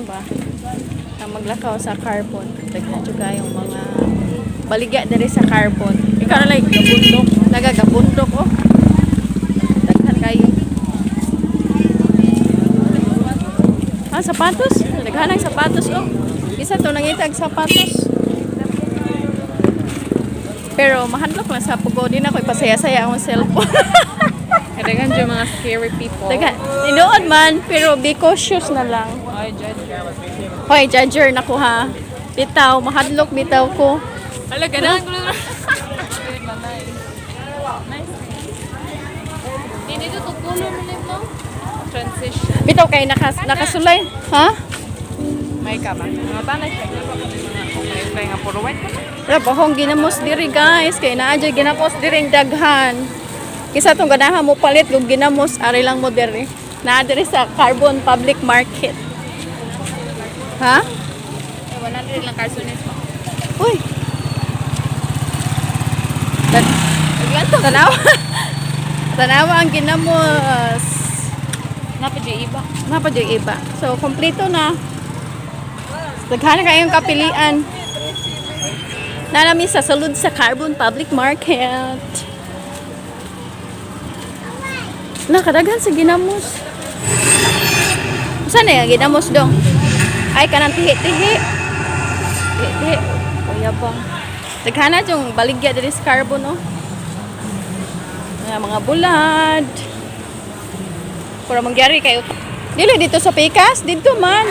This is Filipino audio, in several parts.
ba? Ang maglakaw sa carbon. Daghan jud kayong mga baligya diri sa carbon. Ikaw na like gabundok, nagagabundok oh. Daghan kayo. Ah, sapatos. Daghan ang sapatos oh. Isa to nangitag sapatos. Pero mahadlok lang sa pugo din ako ipasaya-saya akong cellphone. Kadagan dyan mga scary people. Daghan. Tinuod man pero be cautious na lang. Ay, judge. Hoy, judger na ko ha. Bitaw, mahadlok bitaw ko. Ala, ganahan ko lang. Nice. Hindi dito tukulo mo nito. Transition. Bitaw kay nakasulay. Ha? May ka ba? Mga tanay siya. May nga puro white ka na. Wala pa akong ginamos diri guys. Kaya naadya ginamos diri daghan. Kisa itong ganahan mo palit kung ginamos. Ari lang mo diri. Naadiri sa Carbon Public Market. Ha? 100 lang carsones mo. Uy. Tanawa. Tanawa ang ginamos. Napa dyan iba. Napa dyan iba. So, kompleto na. Daghan na kayong kapilian. Nalami sa salud sa Carbon Public Market. Nakadaghan sa ginamos. Saan na yung ginamos dong? Ay, kanang tihi-tihi. Tihi-tihi. Kuya bang. Daghan na yung baligya diri sa carbon, no? Mga bulad. Para mangyari kayo. Dili dito sa Pikas. Dito man.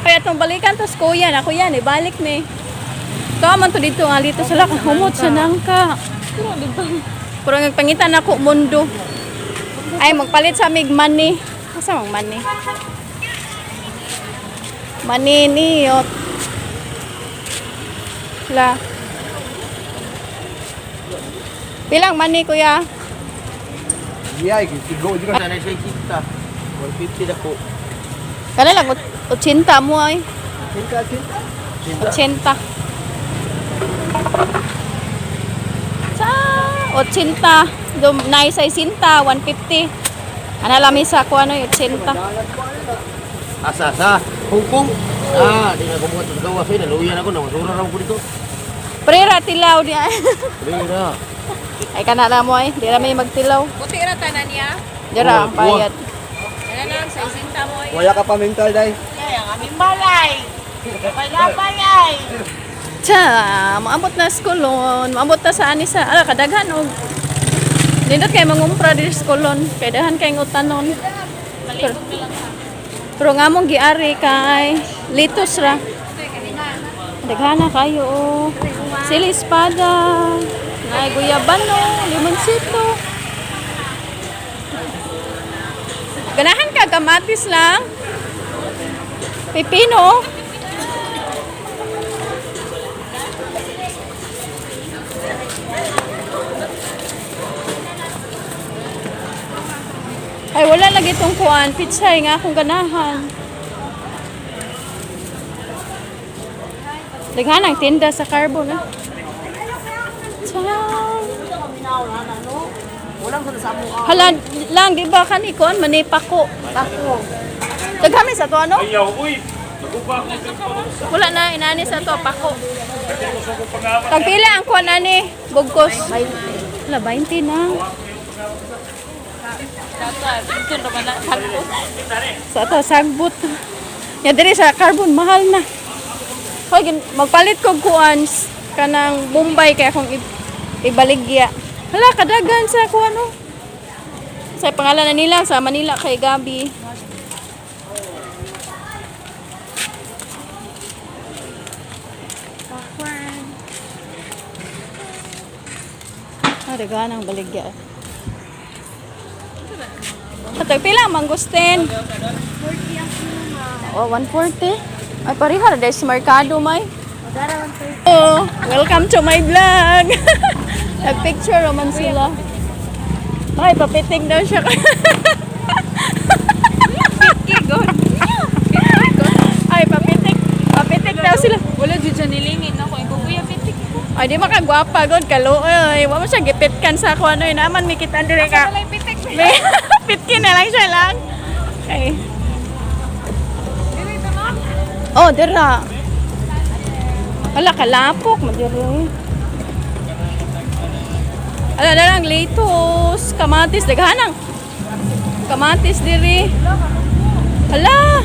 Kaya itong balikan to kuya na. Kuya, ibalik me. Ito man to dito. Nga dito sila. Humot sa nangka. Pero nagpangitan ako mundo. Ay, magpalit sa amig money. Asa mang money? Maniniyot. La. Pilang money, kuya? Iya, sigo juga na sa kita. 150 na po. Kala lang, 80 mo ay. Cinta. 80. Sa 80. Naay sa 60, 150. Ana lami sa ko ano 80. Asa Hongkong. Ah, di na kumuha sa gawa sa naluyan ako na masura raw ko dito. Prera tilaw di ay. Dira. Ay kana na mo ay, di ra may magtilaw. Buti ra tanan niya. Dira ang bayad. Kaya lang, sa isinta mo eh. Wala ka pa mental dai. Ay, ang aming balay. Wala balay. Tsa, maabot na skolon, maabot na sa ani sa ala kadaghan og nindot kay mangumpra diri sa skolon, kay daghan kay utanon. Malikot na lang ha. Pero nga mong giari kay litos ra. Daghan na kayo oh. Sili espada. Nay guyabano, limonsito. Ganahan ka kamatis lang. Pipino. Ay, wala lagi itong kuwan. Pitsay nga akong ganahan. Daghan ang tinda sa carbon. Hala lang, di ba kani kuwan? Manipako. Pako. Daghan mi sa to ano? Wala na, inani sa to, pako. Tagpila ang kuwan ani? Bugkos. Hala, 20 na. Sa ito, sagbot. Yan diri sa carbon, mahal na. Hoy, magpalit ko kuan kanang Bombay kaya akong ibaligya. Hala, kadagan sa kuan no. Sa pangalan na nila sa Manila kay Gabi. Dagan ang baligya. Patay pila mangustin. 40 ang Oh, 140. Ay parihar dahil sa merkado may. Oh, welcome to my vlog. Nag-picture naman sila. Ay, papitig daw siya. Ay, papitig daw sila. Wala dyan siya nilingin ako. Ikaw kuya pitik. Ay, di makagwapa god kaluoy. Wa mo siya gipitkan sa ako ano, naman mikitan dire ka. Wala yung pitik. Pitkin na lang siya lang. Okay. Dili ito Oh, dira. Wala, kalapok. Madiri. Ala na lang, lettuce, kamatis, daghanang. Kamatis diri. Hala.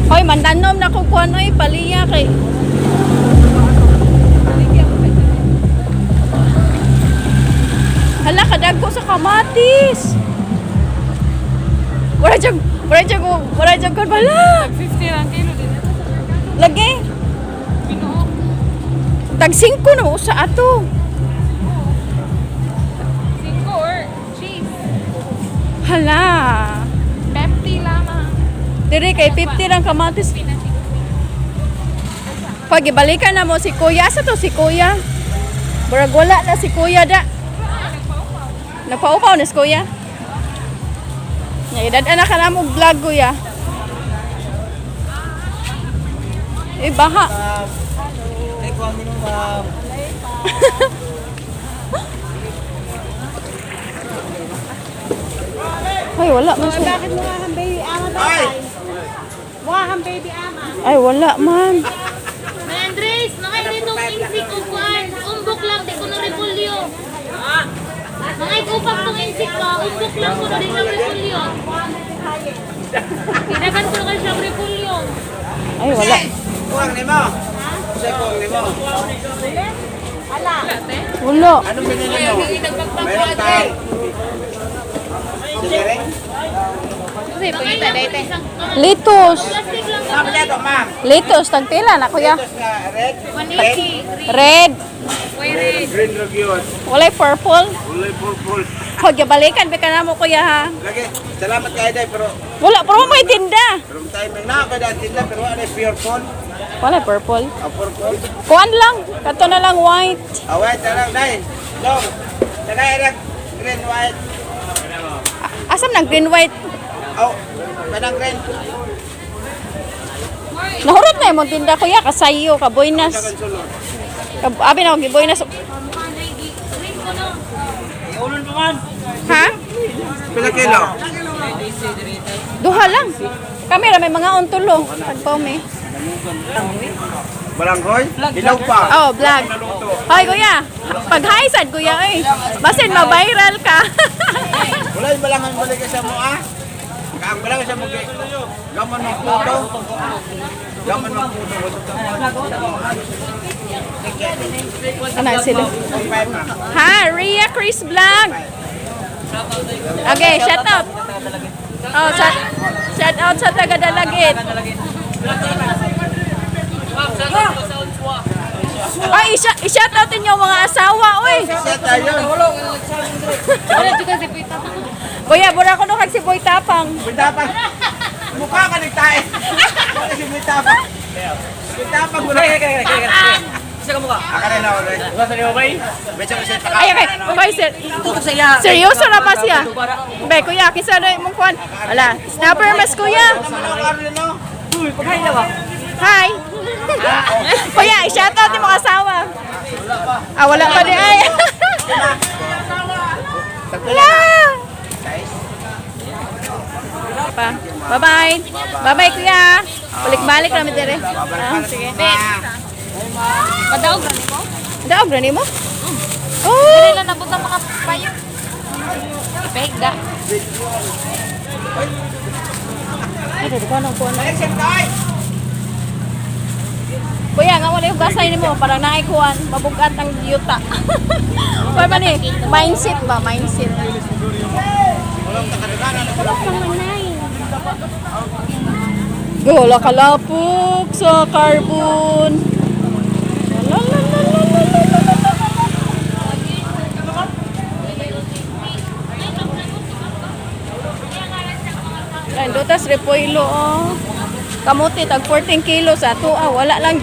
Hoy, mandanom na ko kuan oy, paliya kay. Hala, kadagko sa kamatis. Wala jang kon bala. 50 lang kilo din. Lagi. Pinuok. Tag 5 na usa ato. 5 or cheese. Hala. 50 lamang. Diri kay 50 lang kamatis. Pag ibalikan na mo si Kuya, sa to si Kuya. Burag wala na si Kuya da. Nagpaupaw na si Kuya. Edad anak ka na mo vlog Kuya. Baha. Ay, wala man siya. Bakit mo nga ang baby ama tatay? Mukha kang baby ama. Ay, wala man. May Andres, mga itong insik upuan. Umbok lang, di ko na repulyo. Mga ikupang tong insik ko, umbok lang ko na rin ng repulyo. Tinagan ko na kayo siyang repulyo. Ay, wala. Kuang ni mo. Kasi kuang ni mo. Ala. Wala. Anong binili mo? Meron tayong. Sige rin. Kasi pagkita dito. Lettuce. Plastic lang Sabi niya ito, ma'am. Lettuce, tagpila na Kuya. Tapos na red. 180. Red. Green rag yun. Walay purple. Ulay purple. Huwag balikan, bika na mo Kuya ha. Lagi. Salamat kayo day, pero Wala, pero mo may tinda. from time na kada tinda pero ano purple. Wala, purple. Purple. Kuan lang, kato na lang white. Away tarang day. Dong. Tagay rag green white. Asam ng green white. Aw. Kanang green. Nahurot na yung tinda Kuya, kasayo, kaboynas. Sagan sulod. Abi na, kaboynas. Iulon pa man. Ha? Pila kilo? Duha lang. Kami ra may mga untulo. Tagpaw me. Balanghoy? Ilaw pa. Oh, vlog. Hoy Kuya, pag-hi sad Kuya eh. Basin ma-viral ka. Wala yung balangan balik ka sa mo ah. Kaang balangan sa mo kay. Gaman ng puto. Gaman ng puto. Ano sila? Ha, Ria Chris Vlog. Okay, shout out. Oh, shout out sa taga Dalagit. Ay, i-shout out niyo mga asawa, oy. Siya tayo. Wala juga si Pita. Kuya, bura ko nung si Boy Tapang. Bitapang. Mukha ka nagtae. Wala si Bitapang. Bitapang mo na. Isa ka mukha. Aka rin ako rin. Wala sa niyo ba eh? Medyo kasi taka. Ay, okay. Okay, sir. Tutok sa iya. Seryoso na pa siya. Be, kuya, kisa na mong kuhan. Ala, snapper mas kuya. Uy, Pagkain na ba? Hi. Kuya, i-shout out yung mga asawa. Ah, wala pa din. Ay. Wala. Pa. Bye-bye. Bye-bye, kuya. Balik-balik namin dire. Sige. Madaog na mo? Daog na mo? Oh. Dili lang nabot ang mga payo. Ipegda. Ay, dito ko nang kuhan. Kuya, nga wala yung gasay ni mo. Parang naikuhan. Mabugat ang yuta. Kuya ba ni? Mindset ba? Mindset. Wala kalapok sa carbon. Ay, dutas repoilo oh. Kamuti tag 14 kilos ato ah, wala lang.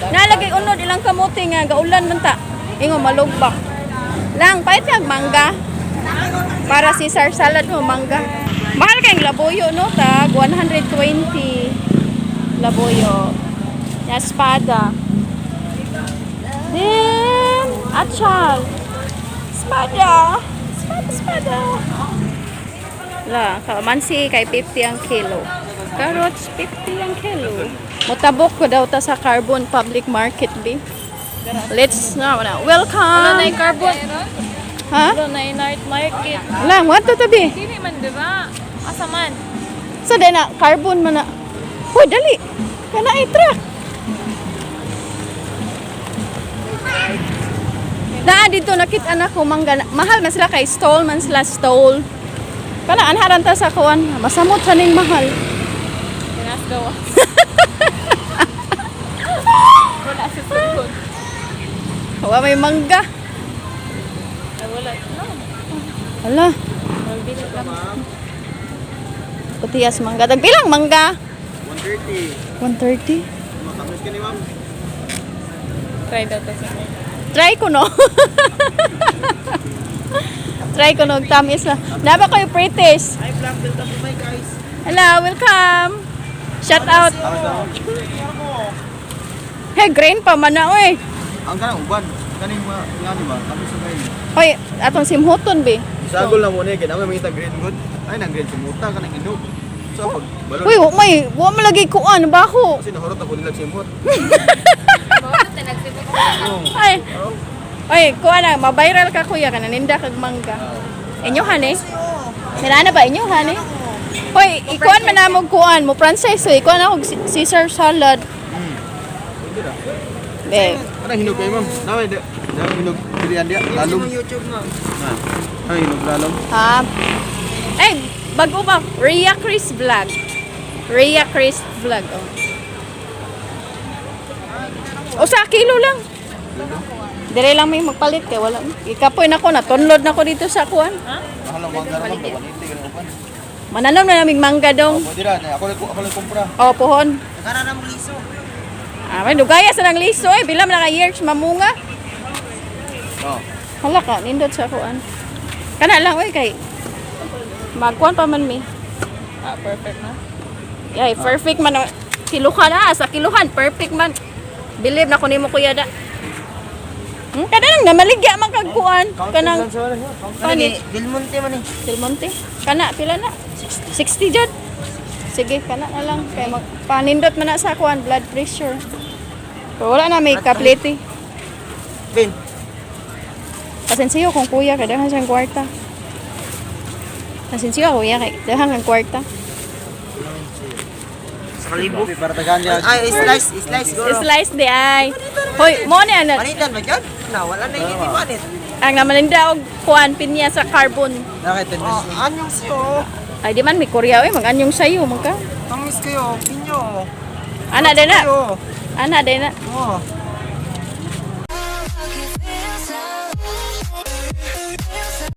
Nalagay unod ilang kamuti nga gaulan man ta. Ingo malugbak. Lang pait kag mangga. Para Caesar salad mo mangga. Mahal kayong laboyo no tag 120 laboyo. Ya espada. Then achal. Espada. Espada. La, kamansi kay 50 ang kilo. Carrots, 50 ang kilo. Mutabok ko daw ta sa Carbon Public Market, B. Let's na. Welcome! Ano na carbon? Ha? Ano na night market? Wala, what to tabi? Dili man dira. Asa man? Sa so, na, carbon man na. Hoy, dali! Kana i-truck! Naa dito nakita na ko mangga. Mahal man sila kay stall man sila stall. Kana anharan ta sa kuan. Masamot sa ning mahal. Pinas daw. Wala sa sugod. Wa may mangga. Ay, wala. No. Hala, Mabili lang. putiyas mangga. Tagpilang mangga? 130. 130. Matamis ka ni ma'am. Try daw to sa Try ko no. Try ko no, tamis na. Naba kayo pretties. Hi vlog, welcome to my guys. Hello, welcome. Shout out. Hey, green pa man na oy. Ang kanang uban. Kaning mga ngani ba? Kami sa kayo. Hoy, atong simhuton be. Isagol na mo ni kay naman mga green good. Ay nang green sumuta kanang inog. So pag balon. Uy, wa mo lagi kuan ba ko. Kasi nahurot ako nila simot. Ay. Oy, kuan na, ma-viral ka kuya kana ninda kag mangga. Inyohan eh. Minana ba inyohan eh? Hoy, ikuan man namog kuan mo franchise so ikuan ako Caesar salad. Hindi ra. Be. Kanang hinog kay ma'am. Naway de. Naway hinog pilihan dia. Lalong YouTube mo. Ha. Ay hinog lalong. Ha? Ay, bago ba? Rhea Chris Vlog. Rhea Chris Vlog. O sa kilo lang. Dire lang may magpalit kay wala. Ikapoy na ko na tunlod na ko dito sa kuan. Mahal ang mangga naman. Paniti ka uban. Mananom na naming mangga dong. Pwede ra. Ako lang kumpra. O pohon. Kana na mo liso. Ah, may dugaya sa nang liso eh. Bilam na ka years mamunga. Oh. Hala ka, nindot sa kuan. Kana lang oy kay magkuan pa man mi. Ah, perfect na. Yay, perfect man. Kiluhan sa kiluhan perfect man. Believe na ko nimo kuya da. Kada lang na maligya man kag kuan. Kanang pani Del Monte man eh. Del Monte. Kana pila na? 60 jud. Sige, kana na lang kay magpanindot man na sa kuan blood pressure. Pero wala na may kaplete. Ben. Pasensiyo kung kuya kay daghan siyang kwarta. Pasensiyo kuya kay daghan ang kwarta. Sa kalibo. Para tagaan dia. Ay, slice go. Slice di ay. Hoy, mo ni ana. Panitan ba dyan? Na, wala na yung itimanit. Ang namaninda og kuan pinya sa carbon. Nakita niyo. Anyong siyo. Ay di man may Korea oy mag-anyong sayo man ka. Tamis kayo. Pinyo. Ana din na. Kayo. Ana din na. Oh.